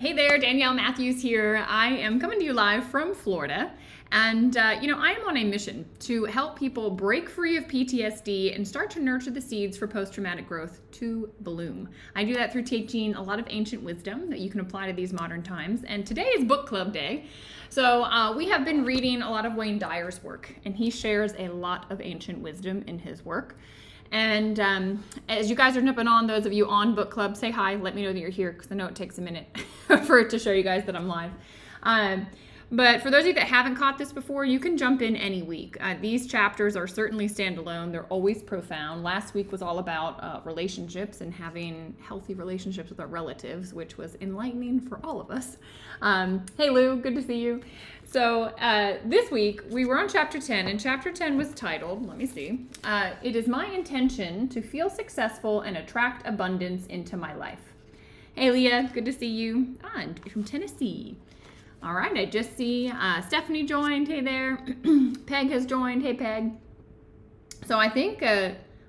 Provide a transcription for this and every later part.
Hey there, Danielle Matthews here. I am coming to you live from Florida. And, I am on a mission to help people break free of PTSD and start to nurture the seeds for post-traumatic growth to bloom. I do that through teaching a lot of ancient wisdom that you can apply to these modern times. And today is book club day. So we have been reading a lot of Wayne Dyer's work, and he shares a lot of ancient wisdom in his work. And as you guys are jumping on, those of you on book club, say hi. Let me know that you're here because I know it takes a minute for it to show you guys that I'm live. But for those of you that haven't caught this before, you can jump in any week. These chapters are certainly standalone. They're always profound. Last week was all about relationships and having healthy relationships with our relatives, which was enlightening for all of us. Hey Lou, good to see you. So this week we were on chapter 10, and chapter 10 was titled, let me see, It is my intention to feel successful and attract abundance into my life. Hey Leah, good to see you. And from Tennessee. All right, I just see Stephanie joined. Hey there. Peg has joined. Hey Peg. So I think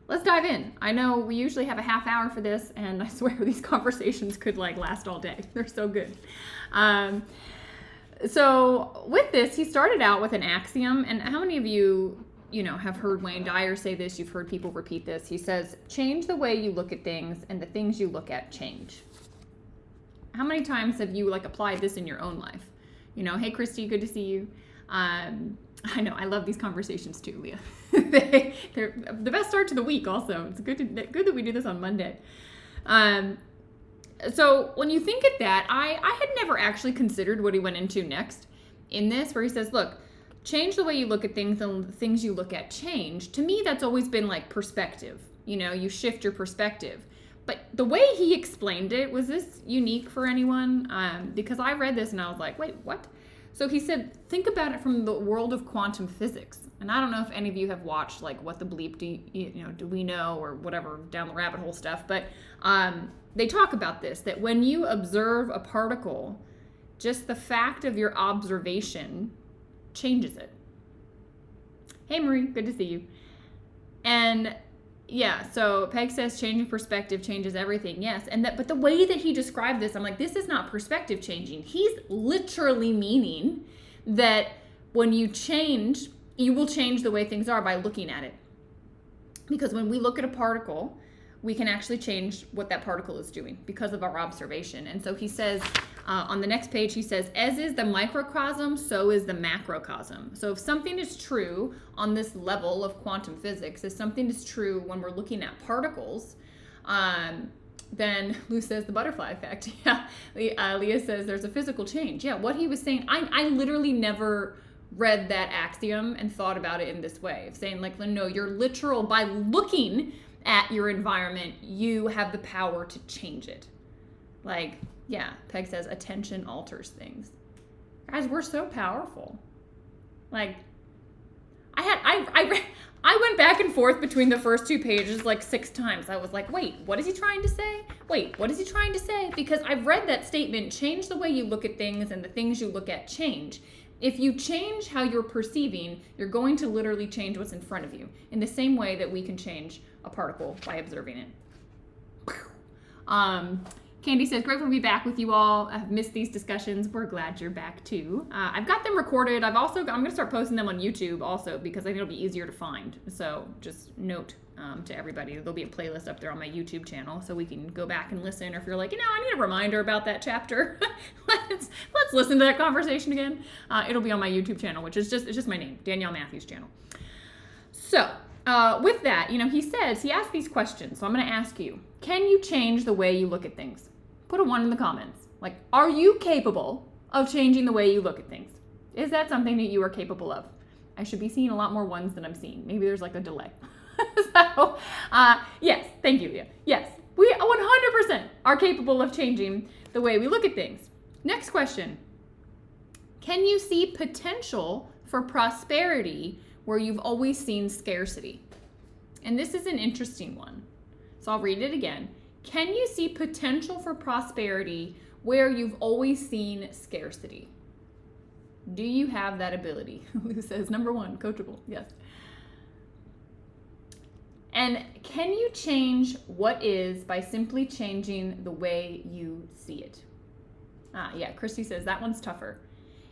let's dive in. I know we usually have a half hour for this, and I swear these conversations could last all day. They're so good. So with this, he started out with an axiom, and how many of you, have heard Wayne Dyer say this? You've heard people repeat this. He says, change the way you look at things, and the things you look at change. How many times have you applied this in your own life? Hey Christy, good to see you. I know, I love these conversations too, Leah. They're the best start to the week also. It's good that we do this on Monday. So when you think at that, I had never actually considered what he went into next in this, where he says, look, change the way you look at things and the things you look at change. To me, that's always been perspective. You shift your perspective. But the way he explained it, was this unique for anyone? Because I read this and I was like, wait, what? So he said, think about it from the world of quantum physics. And I don't know if any of you have watched What the Bleep do we know, or whatever, down the rabbit hole stuff. But they talk about this, that when you observe a particle, just the fact of your observation changes it. Hey Marie, good to see you. And yeah, so Peg says changing perspective changes everything. Yes, but the way that he described this, I'm like, this is not perspective changing. He's literally meaning that when you change, you will change the way things are by looking at it. Because when we look at a particle, we can actually change what that particle is doing because of our observation. And so he says, on the next page, he says, as is the microcosm, so is the macrocosm. So if something is true on this level of quantum physics, if something is true when we're looking at particles, then Lou says the butterfly effect. Yeah, Leah says there's a physical change. Yeah, what he was saying, I literally never read that axiom and thought about it in this way, of saying no, you're literal, by looking at your environment, you have the power to change it. Yeah, Peg says attention alters things. Guys, we're so powerful. I went back and forth between the first two pages 6 times. I was like, wait, what is he trying to say? Wait, what is he trying to say? Because I've read that statement, change the way you look at things and the things you look at change. If you change how you're perceiving, you're going to literally change what's in front of you, in the same way that we can change a particle by observing it. Candy says, grateful to be back with you all. I've missed these discussions. We're glad you're back too. I've got them recorded. I'm going to start posting them on YouTube also, because I think it'll be easier to find. So just note to everybody, there'll be a playlist up there on my YouTube channel, so we can go back and listen. Or if you're like, I need a reminder about that chapter, let's listen to that conversation again. It'll be on my YouTube channel, which is just my name, Danielle Matthews channel. So with that, he asked these questions. So I'm going to ask you, can you change the way you look at things? Put a 1 in the comments. Are you capable of changing the way you look at things? Is that something that you are capable of? I should be seeing a lot more 1s than I'm seeing. Maybe there's a delay. So, yes, thank you, Leah. Yes, we 100% are capable of changing the way we look at things. Next question. Can you see potential for prosperity where you've always seen scarcity? And this is an interesting one. So I'll read it again. Can you see potential for prosperity where you've always seen scarcity? Do you have that ability? Lou says, number 1, coachable. Yes. And can you change what is by simply changing the way you see it? Yeah, Christy says that one's tougher.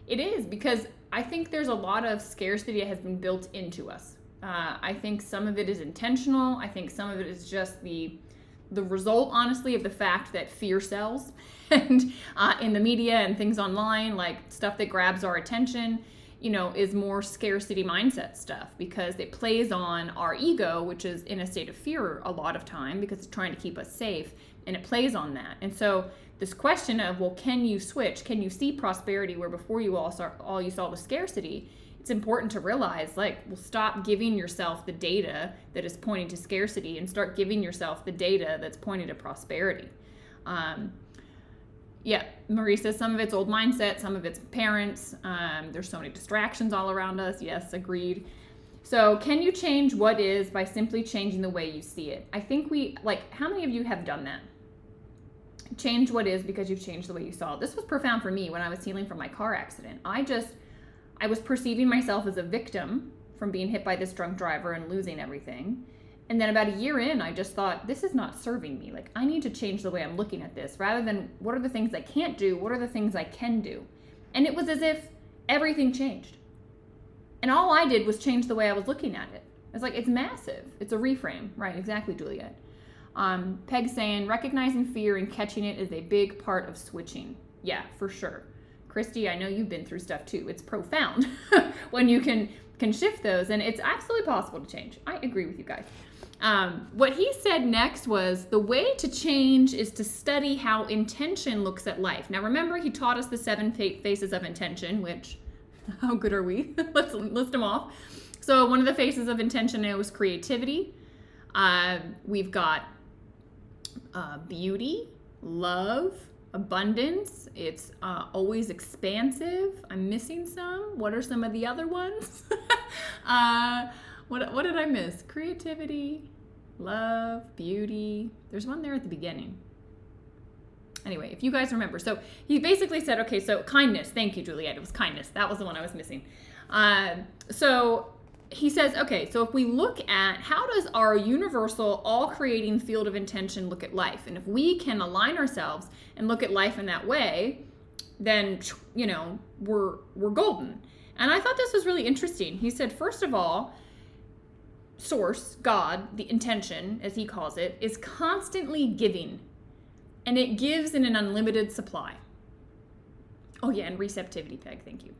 It is, because I think there's a lot of scarcity that has been built into us. I think some of it is intentional. I think some of it is just the result, honestly, of the fact that fear sells, and in the media and things online, like stuff that grabs our attention, is more scarcity mindset stuff, because it plays on our ego, which is in a state of fear a lot of time because it's trying to keep us safe, and it plays on that. And so this question of, well, can you switch? Can you see prosperity where before you all you saw was scarcity? It's important to realize, stop giving yourself the data that is pointing to scarcity and start giving yourself the data that's pointing to prosperity. Yeah, Marie says some of it's old mindset, some of it's parents. There's so many distractions all around us. Yes, agreed. So can you change what is by simply changing the way you see it? I think how many of you have done that? Change what is because you've changed the way you saw it. This was profound for me when I was healing from my car accident. I was perceiving myself as a victim from being hit by this drunk driver and losing everything. And then about a year in, I just thought, this is not serving me. I need to change the way I'm looking at this. Rather than, what are the things I can't do? What are the things I can do? And it was as if everything changed. And all I did was change the way I was looking at it. It's massive. It's a reframe. Right, exactly, Juliet. Peg saying, recognizing fear and catching it is a big part of switching. Yeah, for sure. Christy, I know you've been through stuff too. It's profound when you can shift those, and it's absolutely possible to change. I agree with you guys. What he said next was, the way to change is to study how intention looks at life. Now remember, he taught us the 7 faces of intention, which, how good are we? Let's list them off. So one of the faces of intention was creativity. We've got beauty, love, abundance. It's always expansive. I'm missing some. What are some of the other ones? What did I miss? Creativity, love, beauty. There's one there at the beginning. Anyway, if you guys remember. So he basically said, okay, so kindness. Thank you, Juliet. It was kindness. That was the one I was missing. So he says, okay, so if we look at how does our universal, all-creating field of intention look at life? And if we can align ourselves and look at life in that way, then, we're golden. And I thought this was really interesting. He said, first of all, source, God, the intention, as he calls it, is constantly giving. And it gives in an unlimited supply. Oh yeah, and receptivity, Peg, thank you.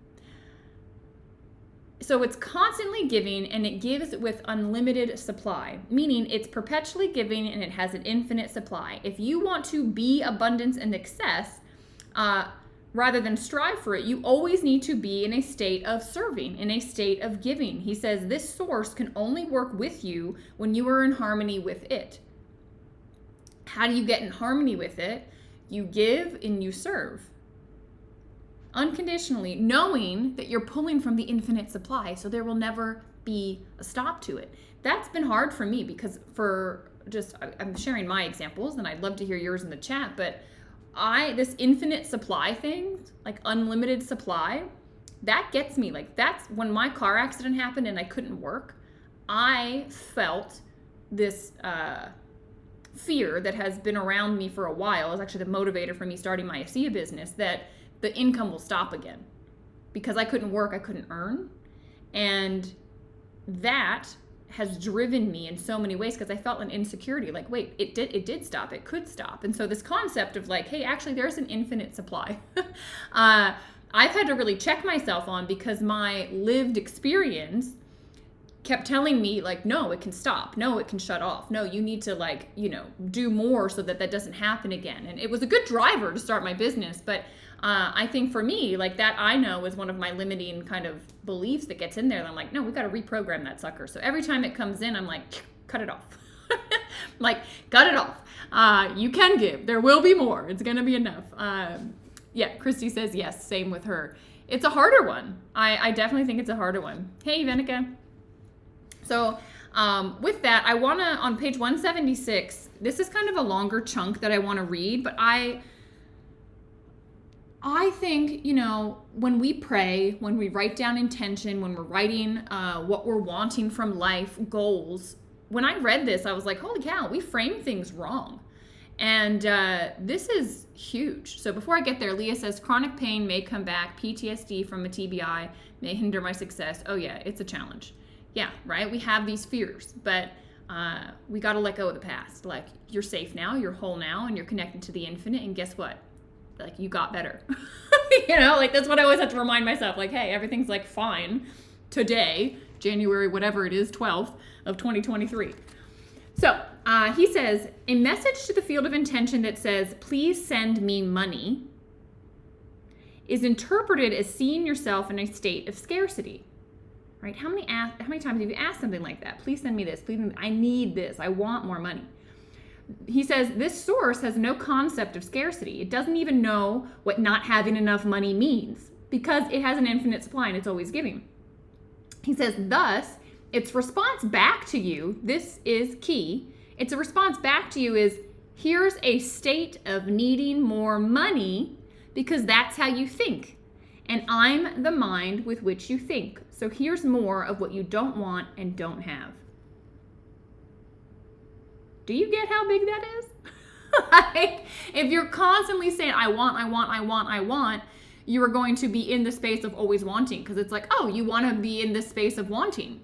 So it's constantly giving, and it gives with unlimited supply, meaning it's perpetually giving and it has an infinite supply. If you want to be abundance and excess, rather than strive for it, you always need to be in a state of serving, in a state of giving. He says this source can only work with you when you are in harmony with it. How do you get in harmony with it? You give and you serve. Unconditionally, knowing that you're pulling from the infinite supply, so there will never be a stop to it. That's been hard for me because I'm sharing my examples, and I'd love to hear yours in the chat, but this infinite supply thing, unlimited supply, that gets me. That's when my car accident happened and I couldn't work. I felt this fear that has been around me for a while. Is actually the motivator for me starting my ASEA business, that the income will stop again because I couldn't work, I couldn't earn. And that has driven me in so many ways because I felt an insecurity. Wait, it did stop, it could stop. And so this concept of hey, actually there's an infinite supply. I've had to really check myself on, because my lived experience kept telling me no, it can stop. No, it can shut off. No, you need to do more so that doesn't happen again. And it was a good driver to start my business, but I think for me, that I know is one of my limiting kind of beliefs that gets in there. And I'm no, we got to reprogram that sucker. So every time it comes in, I'm cut it off. Cut it off. You can give. There will be more. It's going to be enough. Yeah, Christy says yes, same with her. It's a harder one. I definitely think it's a harder one. Hey, Venica. So with that, I want to, on page 176, this is kind of a longer chunk that I want to read, but I think, when we pray, when we write down intention, when we're writing what we're wanting from life, goals, when I read this, I was holy cow, we frame things wrong. And this is huge. So before I get there, Leah says, chronic pain may come back. PTSD from a TBI may hinder my success. Oh yeah, it's a challenge. Yeah, right? We have these fears, but we got to let go of the past. Like, you're safe now, you're whole now, and you're connected to the infinite. And guess what? Like, you got better. Like, that's what I always have to remind myself. Like, hey, everything's like fine today, January, whatever it is, 12th of 2023. So he says, a message to the field of intention that says, please send me money, is interpreted as seeing yourself in a state of scarcity. Right? How many times have you asked something like that? Please send me this. Please, I need this. I want more money. He says this source has no concept of scarcity. It doesn't even know what not having enough money means because it has an infinite supply and it's always giving. He says, thus, its response back to you, this is key, its response back to you is, here's a state of needing more money because that's how you think. And I'm the mind with which you think. So here's more of what you don't want and don't have. Do you get how big that is? Like, if you're constantly saying, I want, you are going to be in the space of always wanting, because it's like, oh, you want to be in this space of wanting.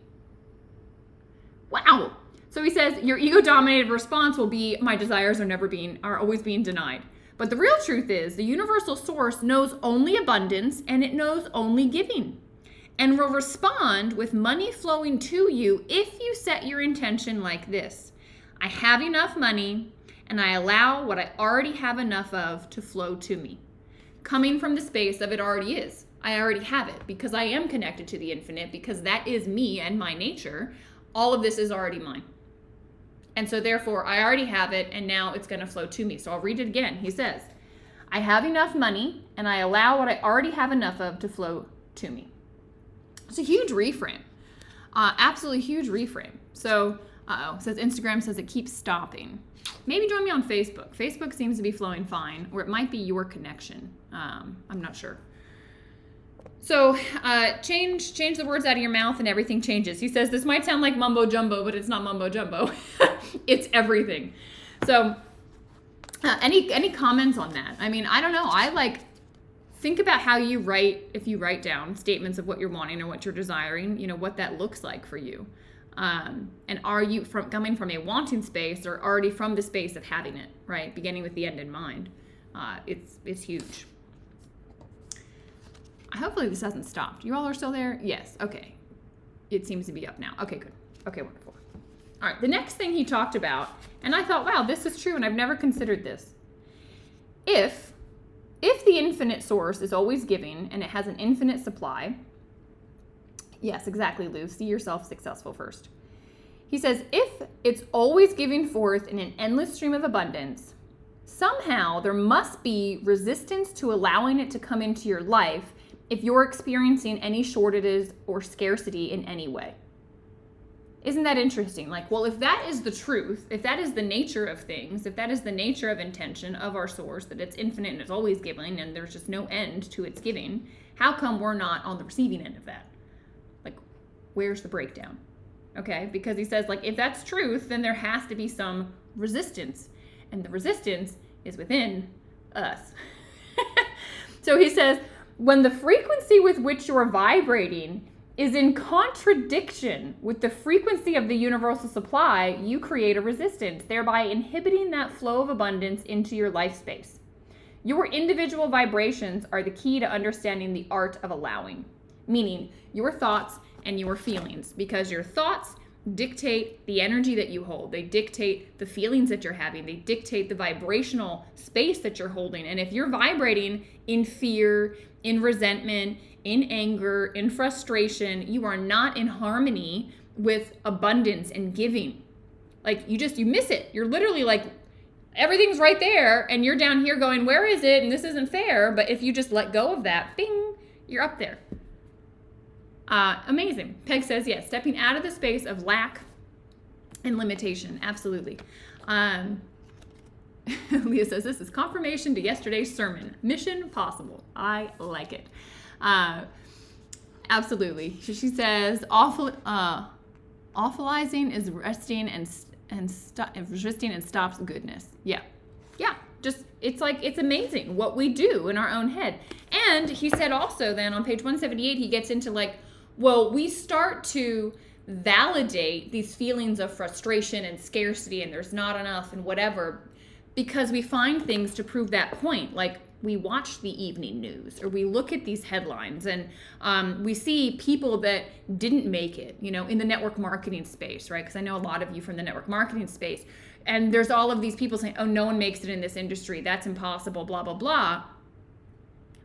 Wow. So he says, your ego-dominated response will be, my desires are always being denied. But the real truth is, the universal source knows only abundance and it knows only giving, and will respond with money flowing to you if you set your intention like this. I have enough money, and I allow what I already have enough of to flow to me. Coming from the space of it already is. I already have it because I am connected to the infinite, because that is me and my nature. All of this is already mine. And so therefore, I already have it, and now it's going to flow to me. So I'll read it again. He says, I have enough money, and I allow what I already have enough of to flow to me. It's a huge reframe. Absolutely huge reframe. So, says Instagram says it keeps stopping. Maybe join me on Facebook. Facebook seems to be flowing fine, or it might be your connection. I'm not sure. So change the words out of your mouth and everything changes. He says this might sound like mumbo jumbo, but it's not mumbo jumbo. It's everything. So any comments on that? I mean, I don't know. Think about how you write, if you write down statements of what you're wanting or what you're desiring, what that looks like for you. And are you coming from a wanting space or already from the space of having it, right? Beginning with the end in mind. It's huge. Hopefully this hasn't stopped. You all are still there? Yes. Okay. It seems to be up now. Okay, good. Okay, wonderful. All right. The next thing he talked about, and I thought, wow, this is true, and I've never considered this. If the infinite source is always giving and it has an infinite supply, yes, exactly, Lou. See yourself successful first. He says, if it's always giving forth in an endless stream of abundance, somehow there must be resistance to allowing it to come into your life if you're experiencing any shortages or scarcity in any way. Isn't that interesting? Like, well, if that is the truth, if that is the nature of things, if that is the nature of intention of our source, that it's infinite and it's always giving and there's just no end to its giving, how come we're not on the receiving end of that? Like, where's the breakdown? Okay, because he says, like, if that's truth, then there has to be some resistance, and the resistance is within us. So he says, when the frequency with which you're vibrating is in contradiction with the frequency of the universal supply, you create a resistance, thereby inhibiting that flow of abundance into your life space. Your individual vibrations are the key to understanding the art of allowing, meaning your thoughts and your feelings, because your thoughts dictate the energy that you hold. They dictate the feelings that you're having. They dictate the vibrational space that you're holding. And if you're vibrating in fear, in resentment, in anger, in frustration, you are not in harmony with abundance and giving. Like, you miss it. You're literally like, everything's right there, and you're down here going, where is it? And this isn't fair. But if you just let go of that, bing, you're up there. Amazing. Peg says, yes, stepping out of the space of lack and limitation. Absolutely. Leah says, this is confirmation to yesterday's sermon. Mission possible. I like it. Absolutely. She says, awfulizing is resting and resisting and stops goodness. Yeah. Yeah, just it's amazing what we do in our own head. And he said also then on page 178, he gets into like, well, we start to validate these feelings of frustration and scarcity and there's not enough and whatever because we find things to prove that point. Like we watch the evening news or we look at these headlines and we see people that didn't make it, in the network marketing space, right? Because I know a lot of you from the network marketing space. And there's all of these people saying, oh, no one makes it in this industry. That's impossible, blah, blah, blah.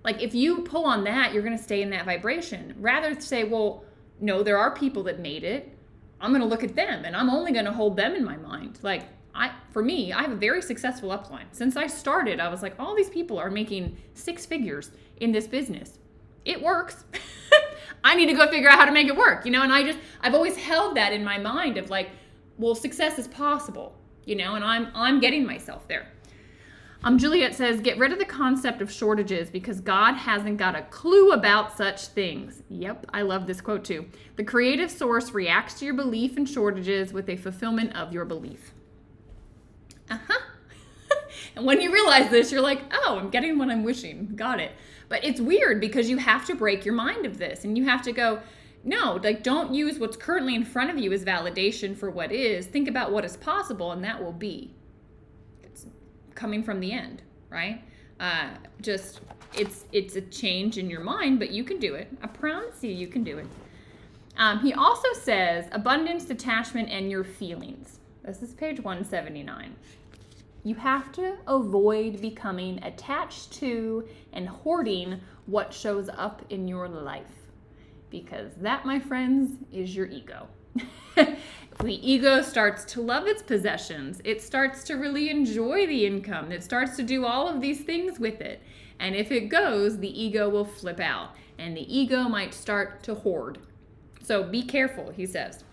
Like if you pull on that, you're going to stay in that vibration. Rather say, well, no, there are people that made it. I'm going to look at them and I'm only going to hold them in my mind. Like for me, I have a very successful upline. Since I started, I was like, all these people are making 6 figures in this business. It works. I need to go figure out how to make it work, and I've always held that in my mind of like, well, success is possible, and I'm getting myself there. Juliet says, get rid of the concept of shortages because God hasn't got a clue about such things. Yep, I love this quote too. The creative source reacts to your belief in shortages with a fulfillment of your belief. And when you realize this, you're like, oh, I'm getting what I'm wishing. Got it. But it's weird because you have to break your mind of this and you have to go, no, like don't use what's currently in front of you as validation for what is. Think about what is possible and that will be. It's coming from the end, right? It's a change in your mind, but you can do it. I promise you can do it. He also says abundance, detachment, and your feelings. This is page 179. You have to avoid becoming attached to and hoarding what shows up in your life. Because that, my friends, is your ego. The ego starts to love its possessions. It starts to really enjoy the income. It starts to do all of these things with it. And if it goes, the ego will flip out. And the ego might start to hoard. So be careful, he says.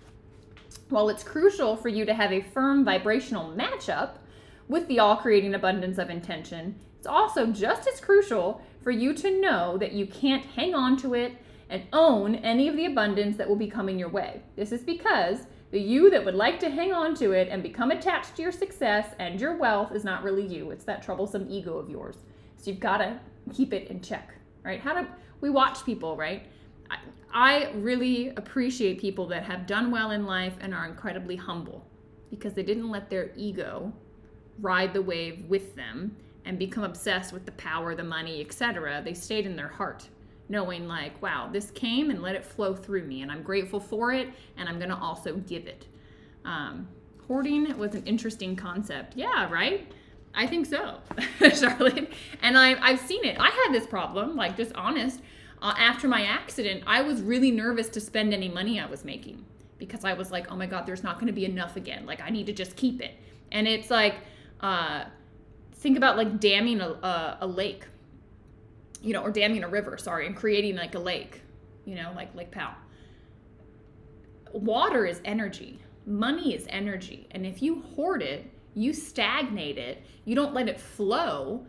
While it's crucial for you to have a firm vibrational matchup with the all-creating abundance of intention, it's also just as crucial for you to know that you can't hang on to it and own any of the abundance that will be coming your way. This is because the you that would like to hang on to it and become attached to your success and your wealth is not really you. It's that troublesome ego of yours. So you've got to keep it in check, right? We watch people, right? I really appreciate people that have done well in life and are incredibly humble because they didn't let their ego ride the wave with them and become obsessed with the power, the money, etc. They stayed in their heart, knowing like, wow, this came and let it flow through me and I'm grateful for it and I'm going to also give it. Hoarding was an interesting concept. Yeah, right? I think so, Charlotte. And I've seen it. I had this problem, like just honest. After my accident, I was really nervous to spend any money I was making because I was like, oh my God, there's not going to be enough again. Like I need to just keep it. And it's like, think about like damming a lake, or damming a river, and creating like a lake, like Lake Powell. Water is energy. Money is energy. And if you hoard it, you stagnate it, you don't let it flow,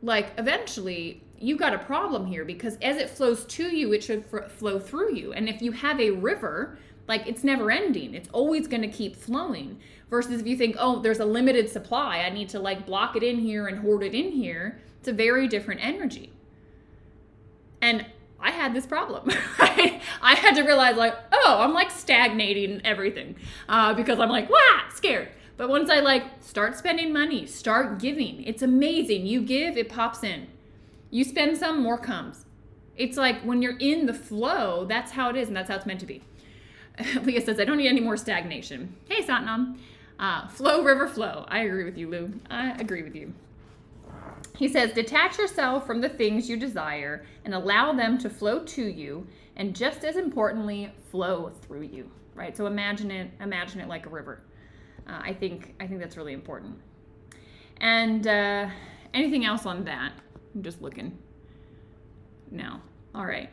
like eventually you've got a problem here because as it flows to you, it should flow through you. And if you have a river, like it's never ending. It's always going to keep flowing. Versus if you think, oh, there's a limited supply, I need to like block it in here and hoard it in here. It's a very different energy. And I had this problem, right? I had to realize like, oh, I'm like stagnating everything because I'm like, scared. But once I like start spending money, start giving, it's amazing. You give, it pops in. You spend some, more comes. It's like when you're in the flow, that's how it is and that's how it's meant to be. Leah says, I don't need any more stagnation. Hey, Satnam. Flow, river, flow. I agree with you, Lou. I agree with you. He says, detach yourself from the things you desire and allow them to flow to you, and just as importantly, flow through you, right? So imagine it like a river. I think that's really important. And anything else on that? I'm just looking. No. All right.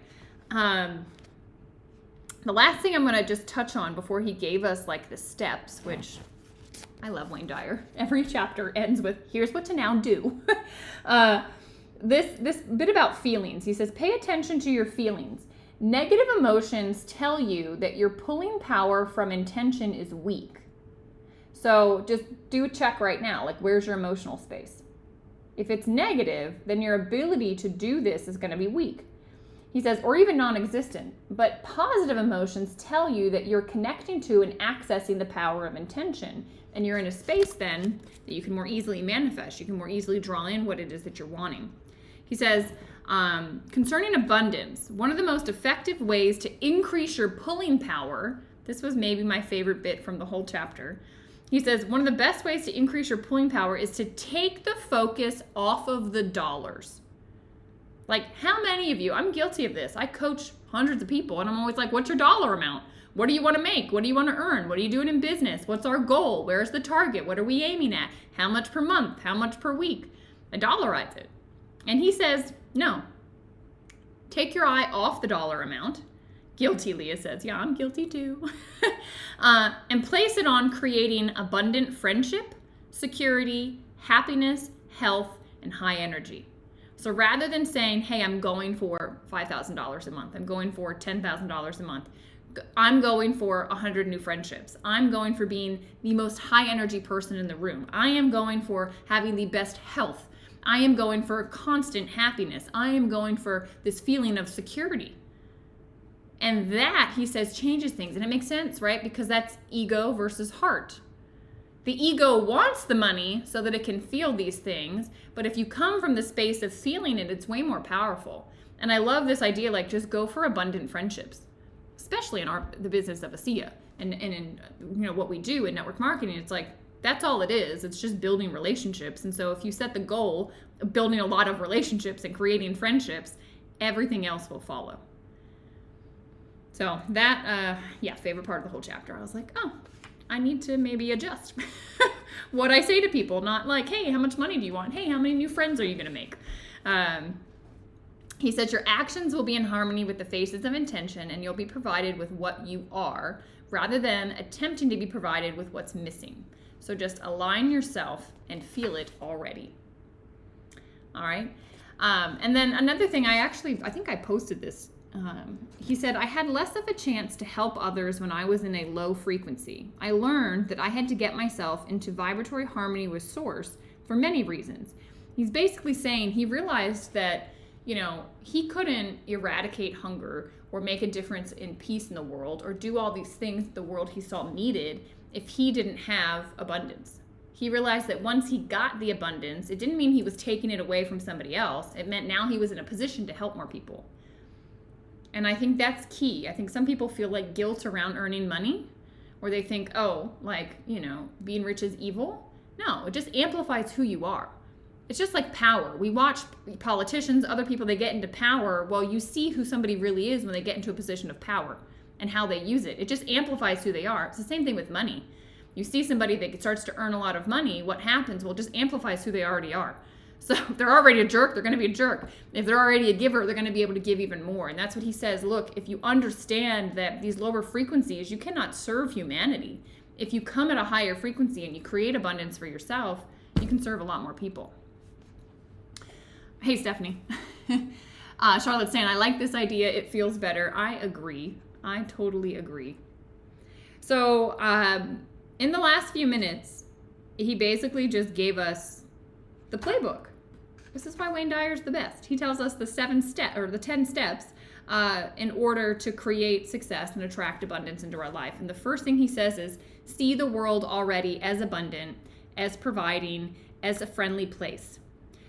The last thing I'm going to just touch on before he gave us like the steps, which I love Wayne Dyer. Every chapter ends with, here's what to now do. This bit about feelings. He says, pay attention to your feelings. Negative emotions tell you that your pulling power from intention is weak. So So just do a check right now. Like, where's your emotional space? If it's negative, then your ability to do this is going to be weak. He says, or even non-existent. But positive emotions tell you that you're connecting to and accessing the power of intention. And you're in a space then that you can more easily manifest. You can more easily draw in what it is that you're wanting. He says, concerning abundance, one of the most effective ways to increase your pulling power, this was maybe my favorite bit from the whole chapter. He says, one of the best ways to increase your pulling power is to take the focus off of the dollars. Like, how many of you, I'm guilty of this. I coach hundreds of people and I'm always like, what's your dollar amount? What do you want to make? What do you want to earn? What are you doing in business? What's our goal? Where's the target? What are we aiming at? How much per month? How much per week? I dollarize it. And he says, no, take your eye off the dollar amount. Guilty, Leah says. Yeah, I'm guilty too. And place it on creating abundant friendship, security, happiness, health, and high energy. So rather than saying, hey, I'm going for $5,000 a month, I'm going for $10,000 a month, I'm going for 100 new friendships, I'm going for being the most high energy person in the room, I am going for having the best health, I am going for constant happiness, I am going for this feeling of security. And that, he says, changes things. And it makes sense, right? Because that's ego versus heart. The ego wants the money so that it can feel these things. But if you come from the space of feeling it, it's way more powerful. And I love this idea, like, just go for abundant friendships, especially in the business of ASEA and in what we do in network marketing. It's like, that's all it is. It's just building relationships. And so if you set the goal of building a lot of relationships and creating friendships, everything else will follow. So that, favorite part of the whole chapter. I was like, oh, I need to maybe adjust what I say to people. Not like, hey, how much money do you want? Hey, how many new friends are you going to make? He says your actions will be in harmony with the phases of intention and you'll be provided with what you are rather than attempting to be provided with what's missing. So just align yourself and feel it already. All right. And then another thing, I think I posted this. He said, I had less of a chance to help others when I was in a low frequency. I learned that I had to get myself into vibratory harmony with Source for many reasons. He's basically saying he realized that, he couldn't eradicate hunger or make a difference in peace in the world or do all these things the world he saw needed if he didn't have abundance. He realized that once he got the abundance, it didn't mean he was taking it away from somebody else. It meant now he was in a position to help more people. And I think that's key. I think some people feel like guilt around earning money, or they think, being rich is evil. No, it just amplifies who you are. It's just like power. We watch politicians, other people, they get into power. Well, you see who somebody really is when they get into a position of power and how they use it. It just amplifies who they are. It's the same thing with money. You see somebody that starts to earn a lot of money, what happens? Well, it just amplifies who they already are. So if they're already a jerk, they're going to be a jerk. If they're already a giver, they're going to be able to give even more. And that's what he says. Look, if you understand that these lower frequencies, you cannot serve humanity. If you come at a higher frequency and you create abundance for yourself, you can serve a lot more people. Hey, Stephanie. Charlotte's saying, I like this idea. It feels better. I agree. I totally agree. So in the last few minutes, he basically just gave us the playbook. This is why Wayne Dyer's the best. He tells us the 10 steps in order to create success and attract abundance into our life. And the first thing he says is see the world already as abundant, as providing, as a friendly place.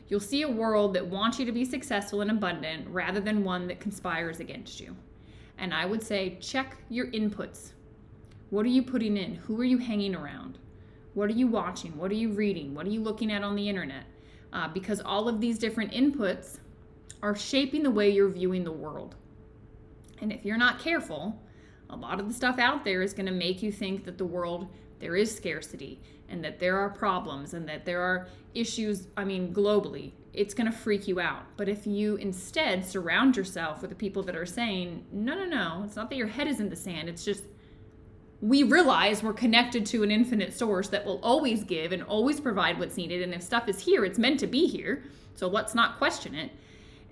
You'll see a world that wants you to be successful and abundant rather than one that conspires against you. And I would say check your inputs. What are you putting in? Who are you hanging around? What are you watching? What are you reading? What are you looking at on the internet? Because all of these different inputs are shaping the way you're viewing the world. And if you're not careful, a lot of the stuff out there is going to make you think that the world, there is scarcity and that there are problems and that there are issues, globally. It's going to freak you out. But if you instead surround yourself with the people that are saying, no, it's not that your head is in the sand. It's just we realize we're connected to an infinite source that will always give and always provide what's needed. And if stuff is here, it's meant to be here. So let's not question it.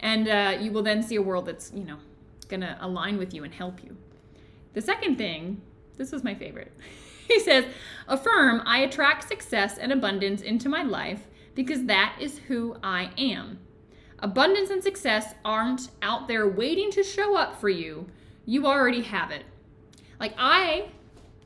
And you will then see a world that's, going to align with you and help you. The second thing, this was my favorite. He says, affirm I attract success and abundance into my life because that is who I am. Abundance and success aren't out there waiting to show up for you. You already have it.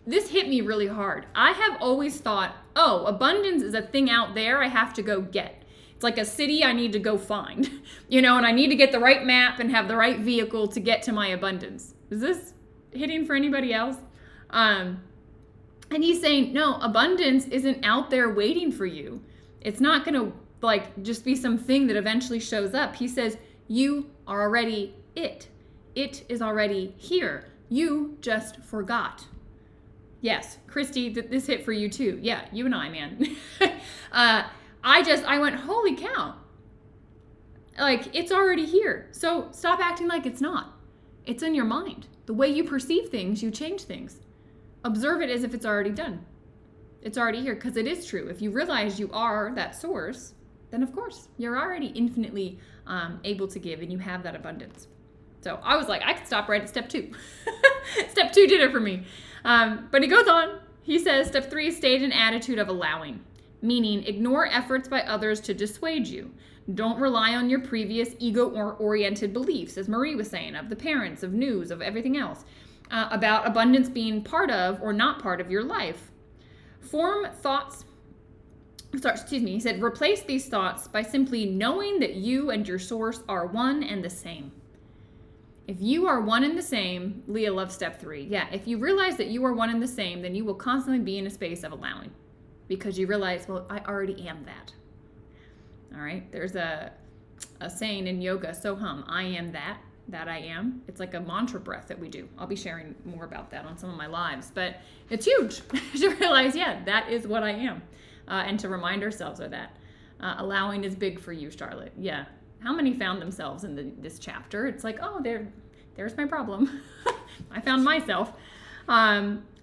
This hit me really hard. I have always thought, oh, abundance is a thing out there I have to go get. It's like a city I need to go find, and I need to get the right map and have the right vehicle to get to my abundance. Is this hitting for anybody else? And he's saying, no, abundance isn't out there waiting for you. It's not going to just be something that eventually shows up. He says, you are already it. It is already here. You just forgot. Yes, Christy, this hit for you too. Yeah, you and I, man. I went, holy cow. It's already here. So stop acting like it's not. It's in your mind. The way you perceive things, you change things. Observe it as if it's already done. It's already here because it is true. If you realize you are that source, then of course, you're already infinitely able to give and you have that abundance. So I was like, I could stop right at step 2. Step 2 did it for me. But he goes on. He says, step 3, stage an attitude of allowing, meaning ignore efforts by others to dissuade you. Don't rely on your previous ego-oriented beliefs, as Marie was saying, of the parents, of news, of everything else, about abundance being part of or not part of your life. He said, replace these thoughts by simply knowing that you and your source are one and the same. If you are one and the same, Leah loves step 3. Yeah, if you realize that you are one and the same, then you will constantly be in a space of allowing because you realize, well, I already am that. All right, there's a saying in yoga, soham, I am that I am. It's like a mantra breath that we do. I'll be sharing more about that on some of my lives, but it's huge to realize, yeah, that is what I am. And to remind ourselves of that. Allowing is big for you, Charlotte. Yeah. How many found themselves in this chapter? It's like, oh, there's my problem. I found myself.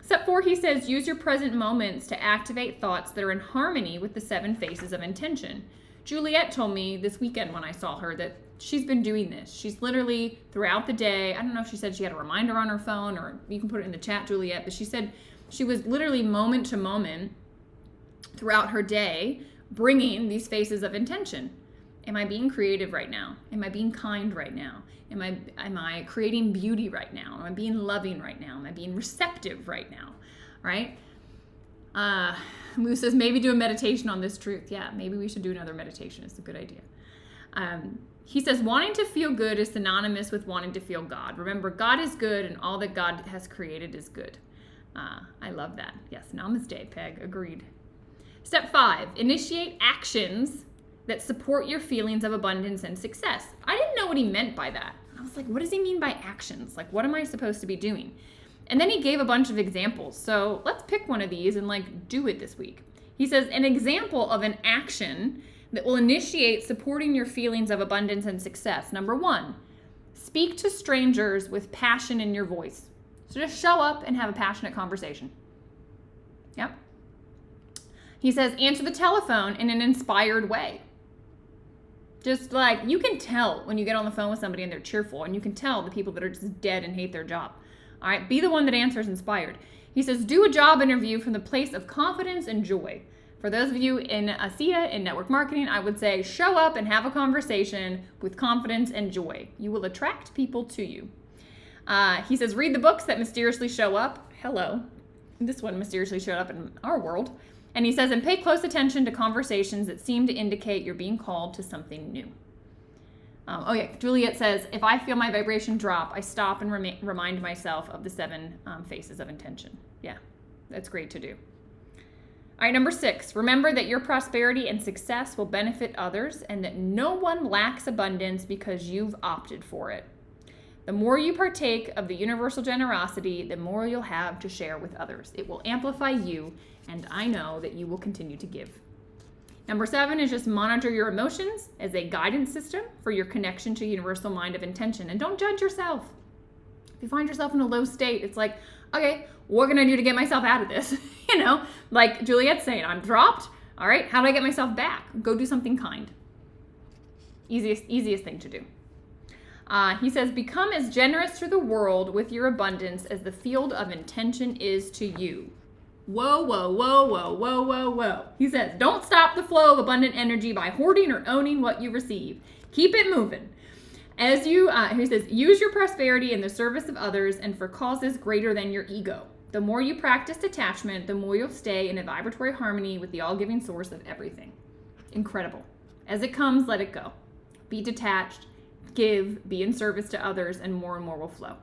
Step 4, he says, use your present moments to activate thoughts that are in harmony with the 7 phases of intention. Juliet told me this weekend when I saw her that she's been doing this. She's literally throughout the day, I don't know if she said she had a reminder on her phone or you can put it in the chat, Juliet, but she said she was literally moment to moment throughout her day bringing these phases of intention. Am I being creative right now? Am I being kind right now? Am I creating beauty right now? Am I being loving right now? Am I being receptive right now? Right? Lou says, maybe do a meditation on this truth. Yeah, maybe we should do another meditation. It's a good idea. He says, wanting to feel good is synonymous with wanting to feel God. Remember, God is good and all that God has created is good. I love that. Yes, namaste, Peg. Agreed. Step 5, initiate actions that support your feelings of abundance and success. I didn't know what he meant by that. I was like, what does he mean by actions? Like, what am I supposed to be doing? And then he gave a bunch of examples. So let's pick one of these and do it this week. He says, an example of an action that will initiate supporting your feelings of abundance and success. Number 1, speak to strangers with passion in your voice. So just show up and have a passionate conversation. Yep. He says, answer the telephone in an inspired way. Just you can tell when you get on the phone with somebody and they're cheerful, and you can tell the people that are just dead and hate their job. All right, be the one that answers inspired. He says, do a job interview from the place of confidence and joy. For those of you in ASEA, in network marketing, I would say show up and have a conversation with confidence and joy. You will attract people to you. He says, read the books that mysteriously show up. Hello. This one mysteriously showed up in our world. And he says, and pay close attention to conversations that seem to indicate you're being called to something new. Juliet says, if I feel my vibration drop, I stop and remind myself of the 7 phases of intention. Yeah, that's great to do. All right, number 6, remember that your prosperity and success will benefit others and that no one lacks abundance because you've opted for it. The more you partake of the universal generosity, the more you'll have to share with others. It will amplify you, and I know that you will continue to give. Number 7 is just monitor your emotions as a guidance system for your connection to universal mind of intention. And don't judge yourself. If you find yourself in a low state, it's like, okay, what can I do to get myself out of this? Like Juliet's saying, I'm dropped. All right, how do I get myself back? Go do something kind. Easiest thing to do. He says, become as generous to the world with your abundance as the field of intention is to you. Whoa, whoa, whoa, whoa, whoa, whoa, whoa. He says, don't stop the flow of abundant energy by hoarding or owning what you receive. Keep it moving. As you, he says, use your prosperity in the service of others and for causes greater than your ego. The more you practice detachment, the more you'll stay in a vibratory harmony with the all-giving source of everything. Incredible. As it comes, let it go. Be detached, give, be in service to others, and more will flow.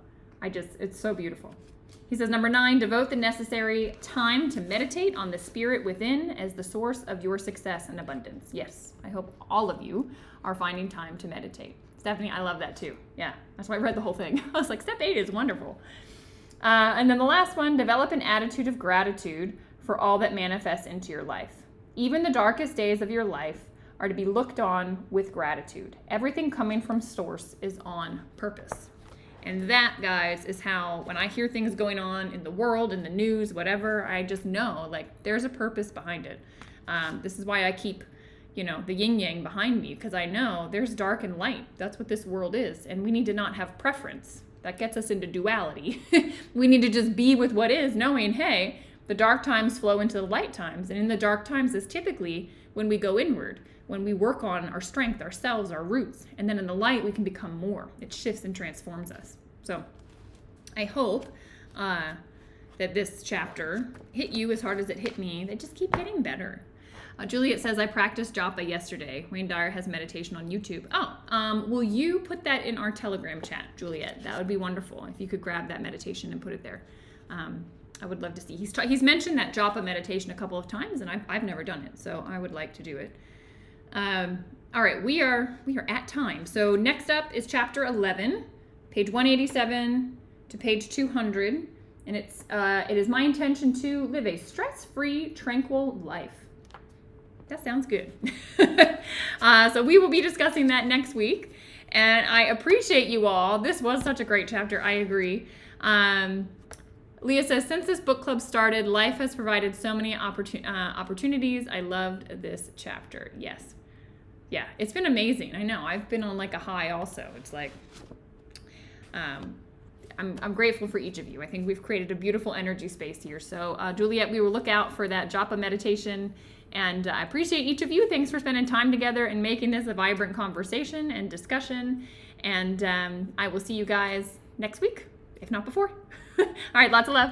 It's so beautiful. He says, number 9, devote the necessary time to meditate on the spirit within as the source of your success and abundance. Yes, I hope all of you are finding time to meditate. Stephanie, I love that too. Yeah, that's why I read the whole thing. I was like, step 8 is wonderful. And then the last one, develop an attitude of gratitude for all that manifests into your life. Even the darkest days of your life are to be looked on with gratitude. Everything coming from source is on purpose. And that, guys, is how, when I hear things going on in the world, in the news, whatever, I just know, like, there's a purpose behind it. This is why I keep, the yin-yang behind me, because I know there's dark and light. That's what this world is. And we need to not have preference. That gets us into duality. We need to just be with what is, knowing, hey, the dark times flow into the light times. And in the dark times is typically when we go inward, when we work on our strength, ourselves, our roots. And then in the light, we can become more. It shifts and transforms us. So I hope that this chapter hit you as hard as it hit me. They just keep getting better. Juliet says, I practiced japa yesterday. Wayne Dyer has meditation on YouTube. Will you put that in our Telegram chat, Juliet? That would be wonderful if you could grab that meditation and put it there. I would love to see. He's mentioned that japa meditation a couple of times, and I've never done it, so I would like to do it. All right, we are at time. So next up is chapter 11, page 187 to page 200, and it is my intention to live a stress-free, tranquil life. That sounds good. So we will be discussing that next week, and I appreciate you all. This was such a great chapter. I agree. Leah says, since this book club started, life has provided so many opportunities. I loved this chapter. Yes. Yeah, it's been amazing. I know. I've been on like a high also. It's like, I'm grateful for each of you. I think we've created a beautiful energy space here. So Juliet, we will look out for that japa meditation. And I appreciate each of you. Thanks for spending time together and making this a vibrant conversation and discussion. And I will see you guys next week, if not before. All right, lots of love.